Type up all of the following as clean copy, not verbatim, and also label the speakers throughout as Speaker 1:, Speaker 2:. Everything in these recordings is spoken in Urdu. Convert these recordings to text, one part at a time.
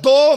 Speaker 1: 2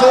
Speaker 1: 2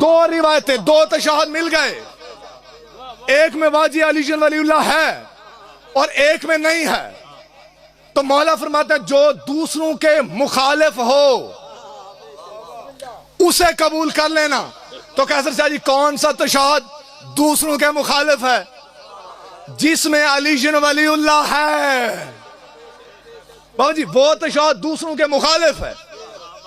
Speaker 1: دو روایتیں، دو تشہد مل گئے. ایک میں واجی علی جن ولی اللہ ہے اور ایک میں نہیں ہے. تو مولا فرماتا ہے جو دوسروں کے مخالف ہو اسے قبول کر لینا. تو قیصر شاہ جی کون سا تشہد دوسروں کے مخالف ہے؟ جس میں علی جن ولی اللہ ہے. بابا جی وہ تشہد دوسروں کے مخالف ہے،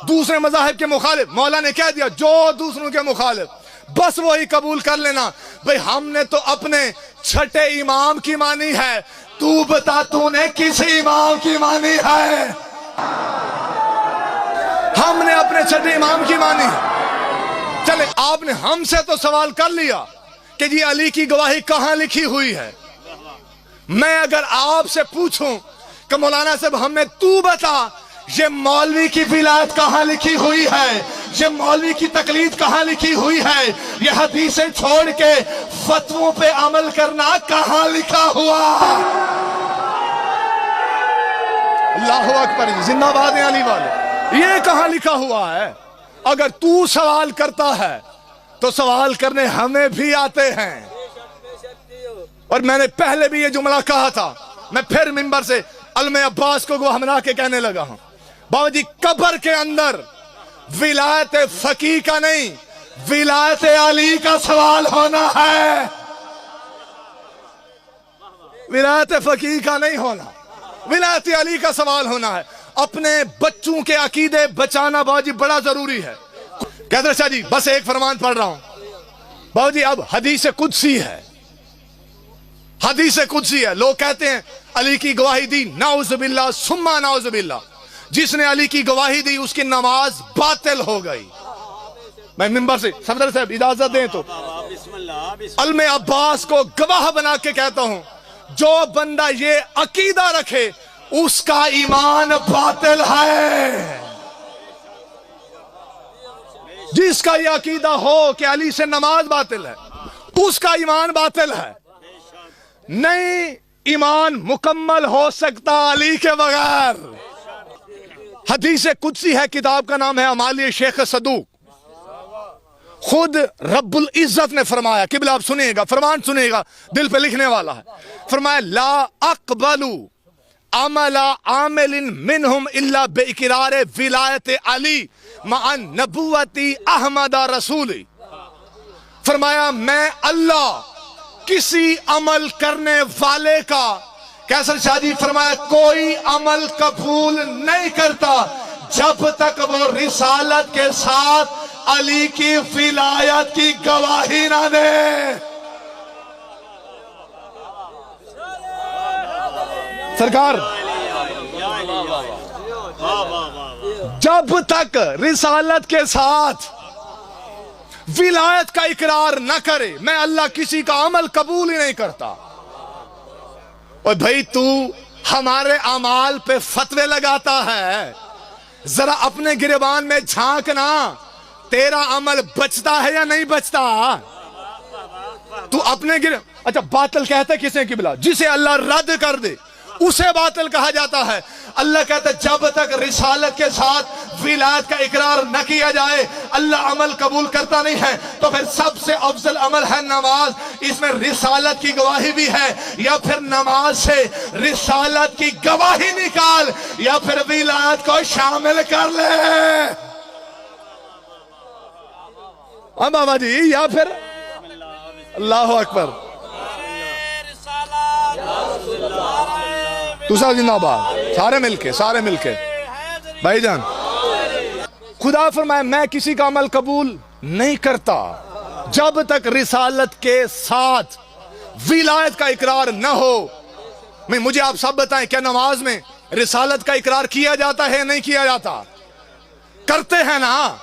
Speaker 1: دوسرے مذاہب کے مخالف. مولا نے کہہ دیا جو دوسروں کے مخالف بس وہی قبول کر لینا. بھئی ہم نے تو اپنے چھٹے امام کی مانی ہے، تو بتا تو نے کس امام کی مانی ہے؟ ہم نے اپنے چھٹے امام کی مانی ہے. چلے آپ نے ہم سے تو سوال کر لیا کہ جی علی کی گواہی کہاں لکھی ہوئی ہے. میں اگر آپ سے پوچھوں کہ مولانا صاحب ہمیں تو بتا یہ مولوی کی ولایت کہاں لکھی ہوئی ہے، یہ مولوی کی تقلید کہاں لکھی ہوئی ہے، یہ حدیثیں چھوڑ کے فتووں پہ عمل کرنا کہاں لکھا ہوا؟ اللہ اکبر، زندہ باد ہیں علی والے. یہ کہاں لکھا ہوا ہے؟ اگر تو سوال کرتا ہے تو سوال کرنے ہمیں بھی آتے ہیں. اور میں نے پہلے بھی یہ جملہ کہا تھا، میں پھر منبر سے علم عباس کو گواہ بنا کے کہنے لگا ہوں. بابا جی قبر کے اندر ولایت فقیہ کا نہیں، ولایت علی کا سوال ہونا ہے. ولایت فقیہ کا نہیں ہونا، ولایت علی کا سوال ہونا ہے. اپنے بچوں کے عقیدے بچانا بابا جی بڑا ضروری ہے. قیصر شاہ جی بس ایک فرمان پڑھ رہا ہوں. بابا جی اب حدیث قدسی ہے، حدیث قدسی ہے. لوگ کہتے ہیں علی کی گواہی دی، نعوذ باللہ ثم نعوذ باللہ. جس نے علی کی گواہی دی اس کی نماز باطل ہو گئی. میں منبر سے صدر صاحب اجازت دیں تو علم عباس کو گواہ بنا کے کہتا ہوں، جو بندہ یہ عقیدہ رکھے اس کا ایمان باطل ہے. جس کا یہ عقیدہ ہو کہ علی سے نماز باطل ہے اس کا ایمان باطل ہے. نہیں ایمان مکمل ہو سکتا علی کے بغیر. حدیث قدسی ہے، کتاب کا نام ہے اعمال شیخ صدوق. خود رب العزت نے فرمایا، قبلہ آپ سنیے گا، فرمان سنیے گا، دل پہ لکھنے والا ہے. فرمایا لا اقبل عمل عامل منہم الا باقرار ولایت علی مع نبوت احمد رسول. فرمایا میں اللہ کسی عمل کرنے والے کا، قیصر شاہ جی فرمایا کوئی عمل قبول نہیں کرتا جب تک وہ رسالت کے ساتھ علی کی ولایت کی گواہی نہ دے. سرکار جب تک رسالت کے ساتھ ولایت کا اقرار نہ کرے میں اللہ کسی کا عمل قبول ہی نہیں کرتا. اور بھئی تو ہمارے اعمال پہ فتوے لگاتا ہے، ذرا اپنے گریبان میں جھانکنا، تیرا عمل بچتا ہے یا نہیں بچتا؟ تو اپنے اچھا باطل کہتا ہے کسے قبلہ؟ جسے اللہ رد کر دے اسے باطل کہا جاتا ہے. اللہ کہتا ہے جب تک رسالت کے ساتھ ولایت کا اقرار نہ کیا جائے اللہ عمل قبول کرتا نہیں ہے. تو پھر سب سے افضل عمل ہے نماز. اس میں رسالت کی گواہی بھی ہے، یا پھر نماز سے رسالت کی گواہی نکال یا پھر ولایت کو شامل کر لے. بابا جی یا پھر اللہ اکبر. تو زندہ باد، سارے مل کے بھائی جان. خدا فرمائے میں کسی کا عمل قبول نہیں کرتا جب تک رسالت کے ساتھ ولایت کا اقرار نہ ہو. مجھے آپ سب بتائیں کیا نماز میں رسالت کا اقرار کیا جاتا ہے نہیں کیا جاتا؟ کرتے ہیں نا،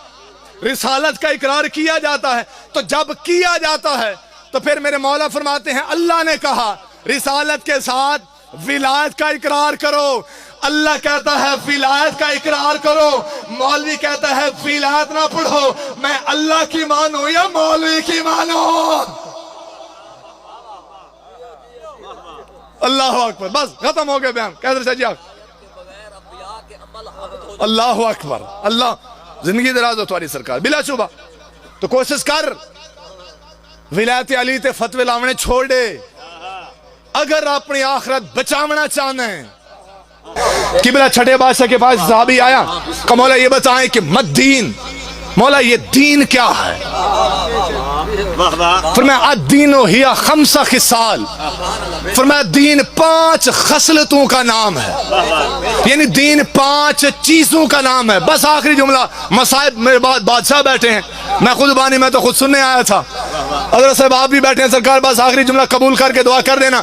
Speaker 1: رسالت کا اقرار کیا جاتا ہے. تو جب کیا جاتا ہے تو پھر میرے مولا فرماتے ہیں اللہ نے کہا رسالت کے ساتھ ولایت کا اقرار کرو. اللہ کہتا ہے ولایت کا اقرار کرو، مولوی کہتا ہے ولایت نہ پڑھو. میں اللہ کی مانوں یا مولوی کی مانوں؟ اللہ اکبر. بس ختم ہو گیا بیان. قیصر شاہ جی اللہ اکبر. اللہ زندگی دراز ہو تمہاری سرکار بلا شبہ. تو کوشش کر ولایت علی تے فتوے لاونے چھوڑ دے اگر اپنی آخرت بچاونا چاہنا ہے. قبلہ چھٹے بادشاہ کے پاس صحابی آیا کہ مولا یہ بتائیں کہ مد دین، مولا یہ دین کیا ہے؟ فرمایا الدین ہی خمس خصال، فرمایا دین 5 خصلتوں کا نام ہے، یعنی دین 5 چیزوں کا نام ہے. بس آخری جملہ. مصائب میرے بعد بادشاہ بیٹھے ہیں، میں خود بانی میں تو خود سننے آیا تھا، حضرت صاحب آپ بھی بیٹھے ہیں، سرکار بس آخری جملہ قبول کر کے دعا کر دینا.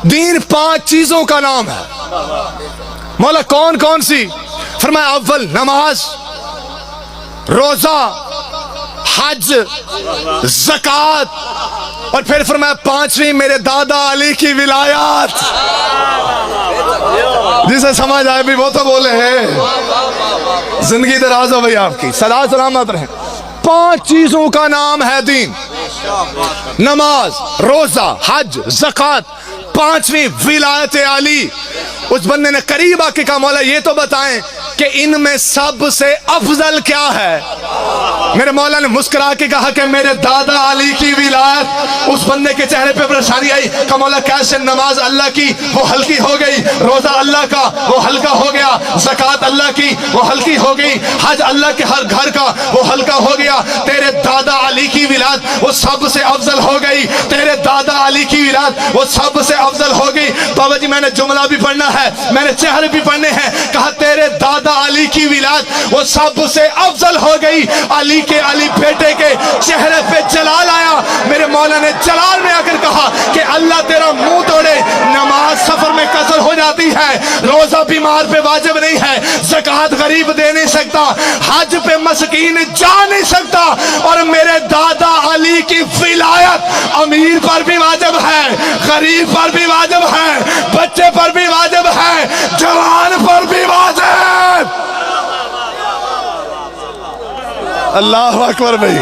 Speaker 1: دین 5 چیزوں کا نام ہے. مولا کون کون سی؟ فرمایا اول نماز، روزہ، حج، زکوٰۃ، اور پھر فرمایا 5ویں میرے دادا علی کی ولایات. جسے سمجھ آئے بھی وہ تو بولے ہیں. زندگی دراز ہو بھئی آپ کی، صدا سلامت رہیں. 5 چیزوں کا نام ہے دین. نماز، روزہ، حج، زکوٰۃ، 5ویں ولایت علی. اس بندے نے قریب آ کے کہا مولا یہ تو بتائیں کہ ان میں سب سے افضل کیا ہے؟ میرے مولا نے مسکرا کے کہا کہ میرے دادا علی کی ولایت. اس بندے کے چہرے پہ پریشانی آئی کہ مولا کیسے؟ نماز اللہ کی وہ ہلکی ہو گئی، روزہ اللہ کا وہ ہلکا ہو گیا، زکوٰۃ اللہ کی وہ ہلکی ہو گئی، حج اللہ کے ہر گھر کا وہ ہلکا ہو گیا. تیرے دادا علی کی ولایت وہ سب سے افضل ہو گئی، تیرے دادا علی کی ولایت وہ سب سے افضل ہو گئی. بابا جی میں نے جملہ بھی پڑھنا ہے، میں نے چہرے بھی پڑھنے ہیں. کہا تیرے دادا علی کی ولایت وہ سب سے افضل ہو گئی. علی کے علی بیٹے کے چہرے پہ جلال آیا. میرے مولا نے جلال میں آ کر کہا کہ اللہ تیرا منہ توڑے، نماز سفر میں قصر ہو جاتی ہے، روزہ بیمار پہ واجب نہیں ہے، زکوٰۃ غریب دے نہیں سکتا، حج پہ مسکین جا نہیں سکتا، اور میرے دادا علی کی ولایت امیر پر بھی واجب ہے، غریب پر بھی واجب ہے، بچے پر بھی واجب ہے، جوان پر بھی واجب. اللہ اکبر بھائی.